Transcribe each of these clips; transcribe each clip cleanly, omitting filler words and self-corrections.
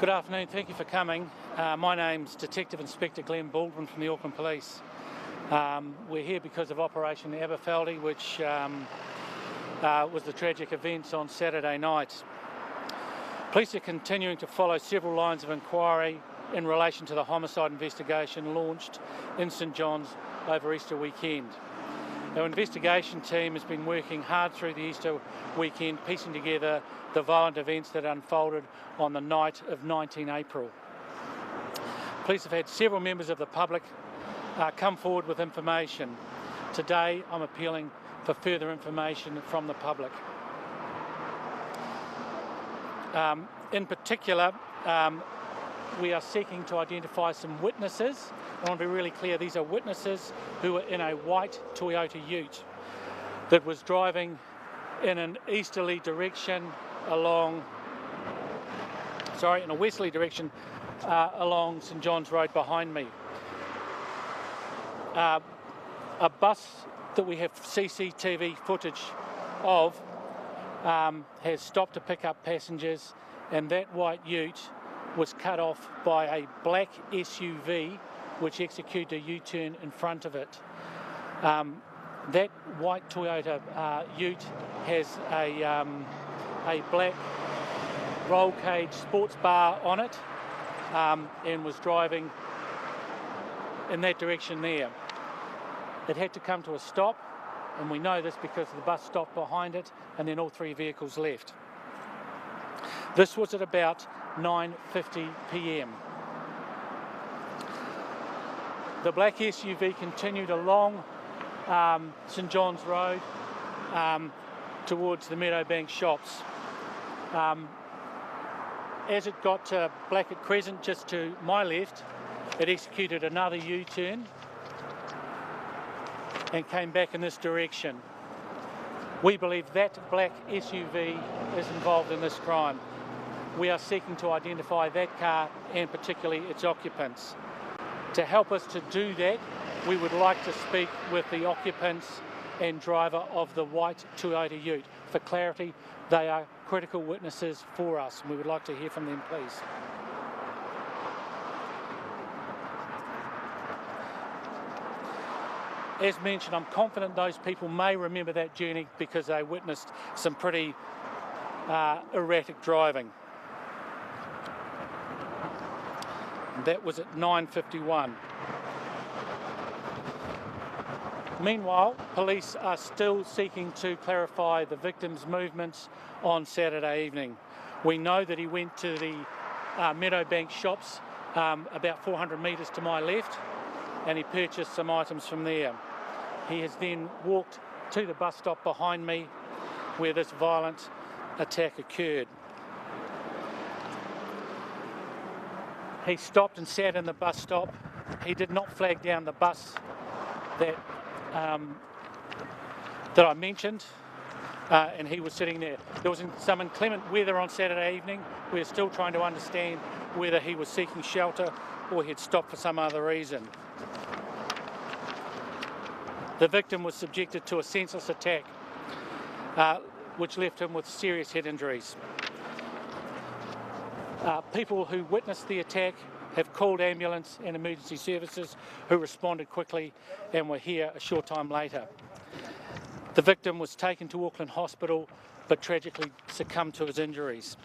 Good afternoon, thank you for coming. My name's Detective Inspector Glenn Baldwin from the Auckland Police. We're here because of Operation Aberfeldy, which was the tragic events on Saturday night. Police are continuing to follow several lines of inquiry in relation to the homicide investigation launched in St John's over Easter weekend. Our investigation team has been working hard through the Easter weekend, piecing together the violent events that unfolded on the night of 19 April. Police have had several members of the public come forward with information. Today, I'm appealing for further information from the public. In particular, we are seeking to identify some witnesses. I want to be really clear, these are witnesses who were in a white Toyota Ute that was driving in an easterly direction along, in a westerly direction along St John's Road behind me. A bus that we have CCTV footage of has stopped to pick up passengers, and that white Ute was cut off by a black SUV which executed a U-turn in front of it. That white Toyota Ute has a black roll cage sports bar on it and was driving in that direction there. It had to come to a stop, and we know this because the bus stopped behind it and then all three vehicles left. This was at about 9:50 p.m. The black SUV continued along St John's Road towards the Meadowbank shops. As it got to Blackett Crescent, just to my left, it executed another U-turn and came back in this direction. We believe that black SUV is involved in this crime. We are seeking to identify that car and particularly its occupants. To help us to do that, we would like to speak with the occupants and driver of the white Toyota Ute. For clarity, they are critical witnesses for us, and we would like to hear from them, please. As mentioned, I'm confident those people may remember that journey because they witnessed some pretty erratic driving. That was at 9:51. Meanwhile, police are still seeking to clarify the victim's movements on Saturday evening. We know that he went to the Meadowbank shops about 400 metres to my left, and he purchased some items from there. He has then walked to the bus stop behind me where this violent attack occurred. He stopped and sat in the bus stop. He did not flag down the bus that I mentioned, and he was sitting there. There was some inclement weather on Saturday evening. We're still trying to understand whether he was seeking shelter or he'd stopped for some other reason. The victim was subjected to a senseless attack, which left him with serious head injuries. People who witnessed the attack have called ambulance and emergency services, who responded quickly and were here a short time later. The victim was taken to Auckland Hospital but tragically succumbed to his injuries.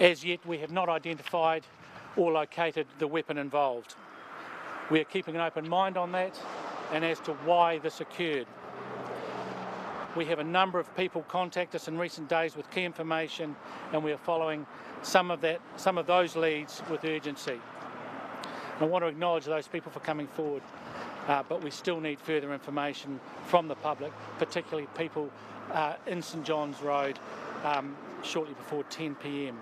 As yet, we have not identified or located the weapon involved. We are keeping an open mind on that and as to why this occurred. We have a number of people contact us in recent days with key information, and we are following some of those leads with urgency. And I want to acknowledge those people for coming forward, but we still need further information from the public, particularly people in St John's Road shortly before 10 p.m.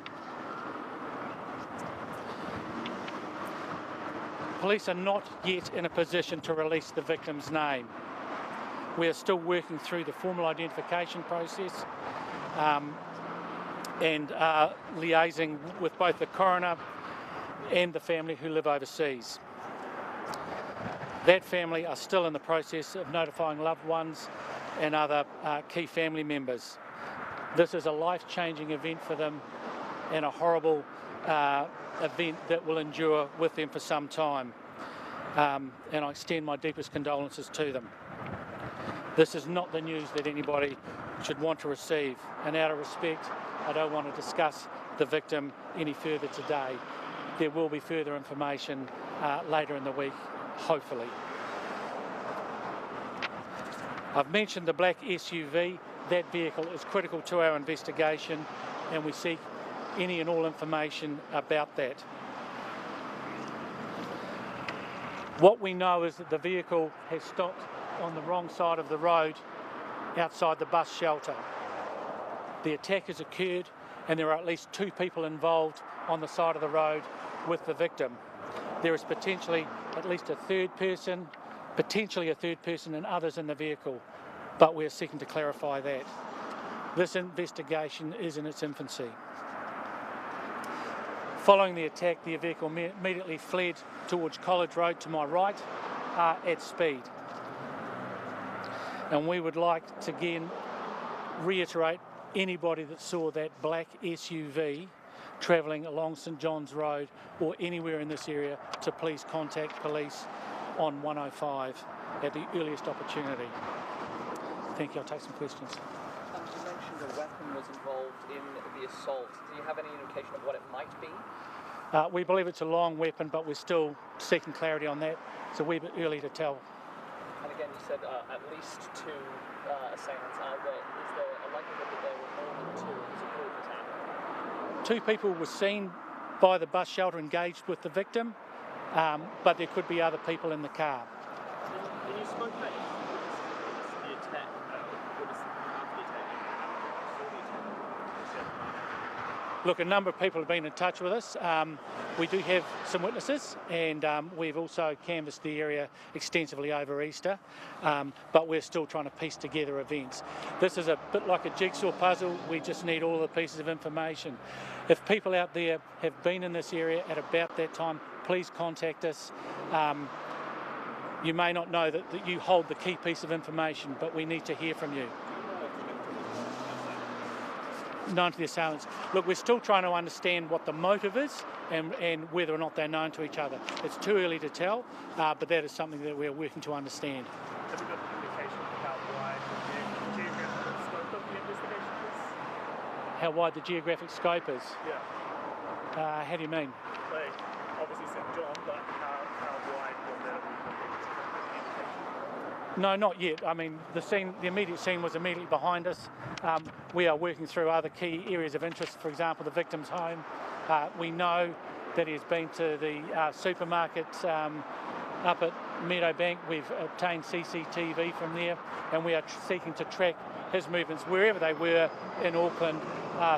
Police are not yet in a position to release the victim's name. We are still working through the formal identification process and liaising with both the coroner and the family who live overseas. That family are still in the process of notifying loved ones and other key family members. This is a life-changing event for them, and a horrible event that will endure with them for some time. And I extend my deepest condolences to them. This is not the news that anybody should want to receive, and out of respect, I don't want to discuss the victim any further today. There will be further information later in the week, hopefully. I've mentioned the black SUV. That vehicle is critical to our investigation, and we seek any and all information about that. What we know is that the vehicle has stopped on the wrong side of the road outside the bus shelter. The attack has occurred, and there are at least 2 people involved on the side of the road with the victim. There is potentially at least a third person and others in the vehicle, but we're seeking to clarify that. This investigation is in its infancy. Following the attack, the vehicle immediately fled towards College Road to my right at speed. And we would like to again reiterate anybody that saw that black SUV travelling along St John's Road or anywhere in this area to please contact police on 105 at the earliest opportunity. Thank you. I'll take some questions. You mentioned a weapon was involved in the assault. Do you have any indication of what it might be? We believe it's a long weapon, but we're still seeking clarity on that. It's a wee bit early to tell. And again, you said at least 2 assailants. Is there a likelihood that there were more than 2 in this group attack? 2 people were seen by the bus shelter engaged with the victim, but there could be other people in the car. And you spoke about the attack. What is after the attack? Look, a number of people have been in touch with us. We do have some witnesses, and we've also canvassed the area extensively over Easter, but we're still trying to piece together events. This is a bit like a jigsaw puzzle. We just need all the pieces of information. If people out there have been in this area at about that time, please contact us. You may not know that you hold the key piece of information, but we need to hear from you. Known to the assailants. Look, we're still trying to understand what the motive is and whether or not they're known to each other. It's too early to tell, but that is something that we're working to understand. Have you got an indication of how wide the geographic scope of the investigation is? How wide the geographic scope is? Yeah. How do you mean? Like, obviously St John, but how wide will that be? No, not yet. I mean, the immediate scene was immediately behind us. We are working through other key areas of interest, for example, the victim's home. We know that he has been to the supermarket up at Meadowbank. We've obtained CCTV from there, and we are seeking to track his movements wherever they were in Auckland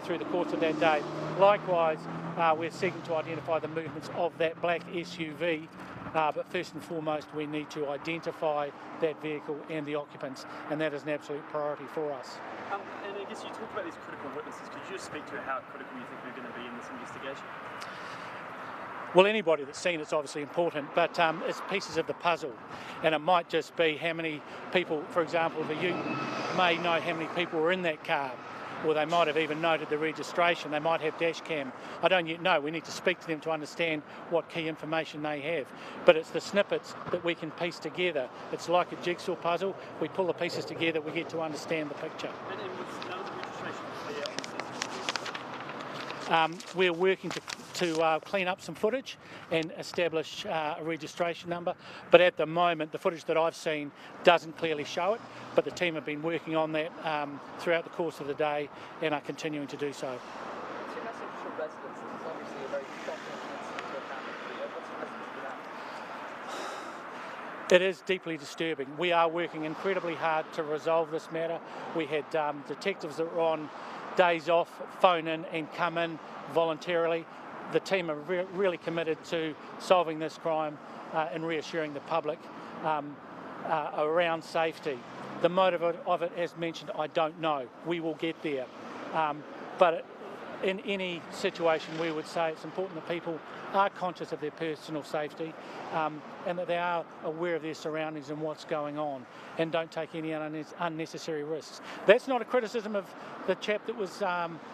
through the course of that day. Likewise, we're seeking to identify the movements of that black SUV, but first and foremost we need to identify that vehicle and the occupants, and that is an absolute priority for us. And I guess you talked about these critical witnesses. Could you just speak to how critical you think they're going to be in this investigation? Well, anybody that's seen it's obviously important, but it's pieces of the puzzle, and it might just be how many people, for example, the youth may know how many people were in that car, or they might have even noted the registration. They might have dash cam. I don't yet know. We need to speak to them to understand what key information they have. But it's the snippets that we can piece together. It's like a jigsaw puzzle. We pull the pieces together, we get to understand the picture. And was none of the registration clear on the We're working to clean up some footage and establish a registration number, but at the moment the footage that I've seen doesn't clearly show it, but the team have been working on that throughout the course of the day and are continuing to do so. What's your message to residents? It's obviously a very shocking incident to have happened for you. What's your message to that? It is deeply disturbing. We are working incredibly hard to resolve this matter. We had detectives that were on days off, phone in and come in voluntarily. The team are really committed to solving this crime and reassuring the public around safety. The motive of it, as mentioned, I don't know. We will get there. But in any situation, we would say it's important that people are conscious of their personal safety and that they are aware of their surroundings and what's going on, and don't take any unnecessary risks. That's not a criticism of the chap that was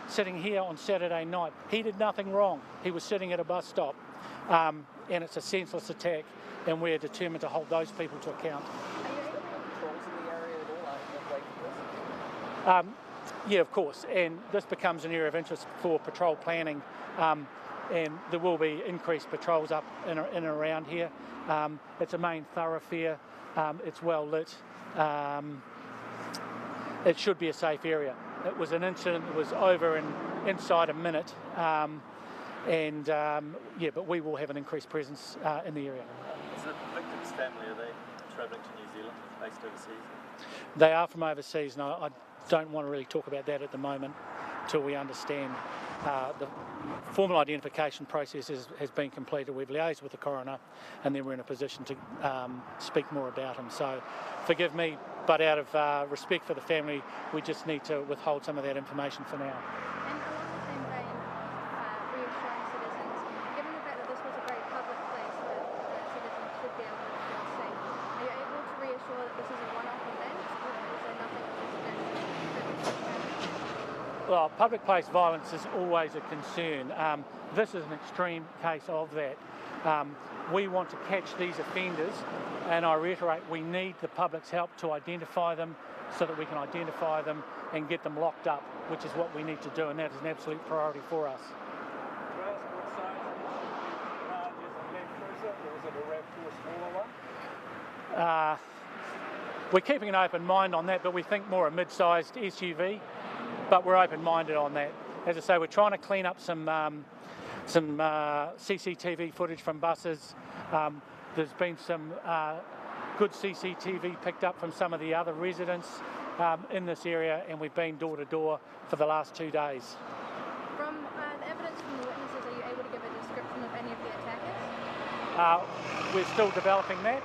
sitting here on Saturday night. He did nothing wrong. He was sitting at a bus stop, and it's a senseless attack, and we're determined to hold those people to account. Are you able to have patrols in the area at all out in the wake of this? Yeah, of course, and this becomes an area of interest for patrol planning, and there will be increased patrols up in and around here. It's a main thoroughfare, it's well lit, it should be a safe area. It was an incident that was over inside a minute, yeah, but we will have an increased presence in the area. Is the victim's family, are they travelling to New Zealand, based overseas? They are from overseas, and I don't want to really talk about that at the moment till we understand the formal identification process has been completed. We've liaised with the coroner, and then we're in a position to speak more about him. So forgive me, but out of respect for the family, we just need to withhold some of that information for now. And along the same vein of reassuring citizens, given the fact that this was a very public place where citizens should be able to feel safe, are you able to reassure that this is a one-off event, or is there nothing Well, public place violence is always a concern. This is an extreme case of that. We want to catch these offenders, and I reiterate, we need the public's help to identify them so that we can identify them and get them locked up, which is what we need to do, and that is an absolute priority for us. We're keeping an open mind on that, but we think more a mid-sized SUV, but we're open-minded on that. As I say, we're trying to clean up some CCTV footage from buses. There's been some good CCTV picked up from some of the other residents in this area, and we've been door to door for the last 2 days. From the evidence from the witnesses, are you able to give a description of any of the attackers? We're still developing that.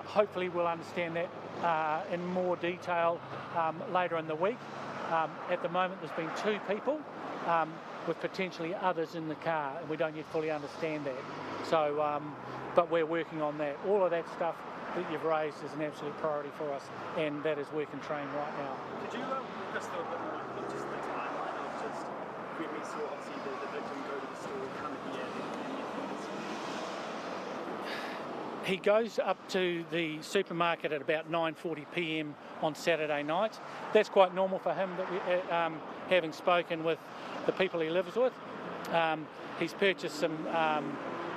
Hopefully we'll understand that in more detail later in the week. At the moment there's been 2 people with potentially others in the car, and we don't yet fully understand that. So, but we're working on that. All of that stuff that you've raised is an absolute priority for us, and that is work and train right now. Could you walk us through a bit more about just the timeline of just when we saw obviously the victim go to the store, come here, He goes up to the supermarket at about 9:40 p.m. on Saturday night. That's quite normal for him, that we, having spoken with the people he lives with. He's purchased some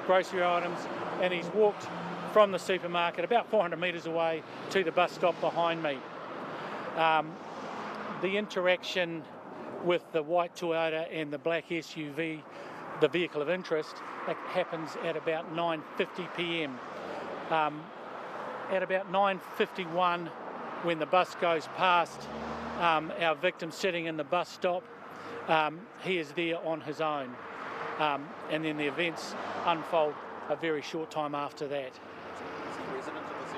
grocery items, and he's walked from the supermarket about 400 metres away to the bus stop behind me. The interaction with the white Toyota and the black SUV, the vehicle of interest, that happens at about 9:50 p.m. At about 9:51, when the bus goes past our victim sitting in the bus stop, he is there on his own, and then the events unfold a very short time after that. Is he a resident of this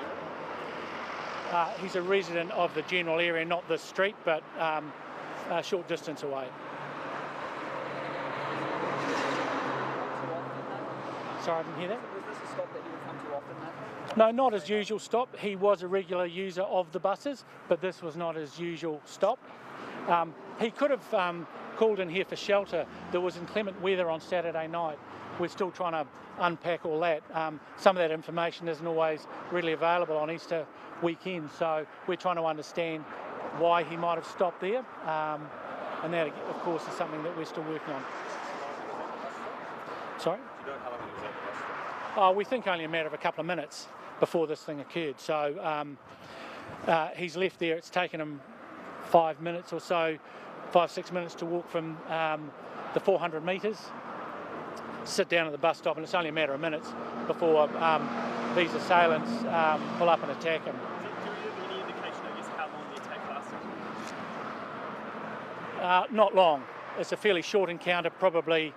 area? He's a resident of the general area, not this street, but a short distance away. Sorry, I didn't hear that. Was this a stop that you would come to often, Matt? No, not his usual stop. He was a regular user of the buses, but this was not his usual stop. He could have called in here for shelter. There was inclement weather on Saturday night. We're still trying to unpack all that. Some of that information isn't always readily available on Easter weekend, so we're trying to understand why he might have stopped there. And that, of course, is something that we're still working on. Sorry? Do you know how long he was at the bus stop? We think only a matter of a couple of minutes before this thing occurred. So he's left there. It's taken him 5 minutes or so, 5-6 minutes to walk from the 400 metres, sit down at the bus stop, and it's only a matter of minutes before these assailants pull up and attack him. Do you have any indication, I guess, how long the attack lasted? Not long. It's a fairly short encounter, probably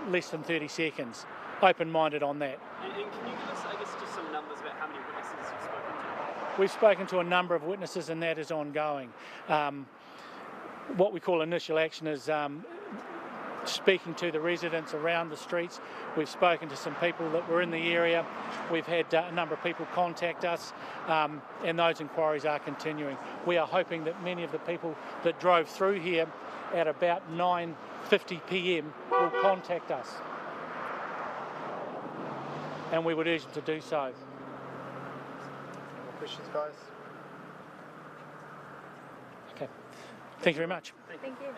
less than 30 seconds. Open-minded on that. And can you give us, I guess, just some numbers about how many witnesses you've spoken to? We've spoken to a number of witnesses, and that is ongoing. what we call initial action is speaking to the residents around the streets. We've spoken to some people that were in the area. We've had a number of people contact us, and those inquiries are continuing. We are hoping that many of the people that drove through here at about 9:50 p.m. will contact us, and we would urge them to do so. Any more questions, guys? Okay. Thank you very much. Thank you.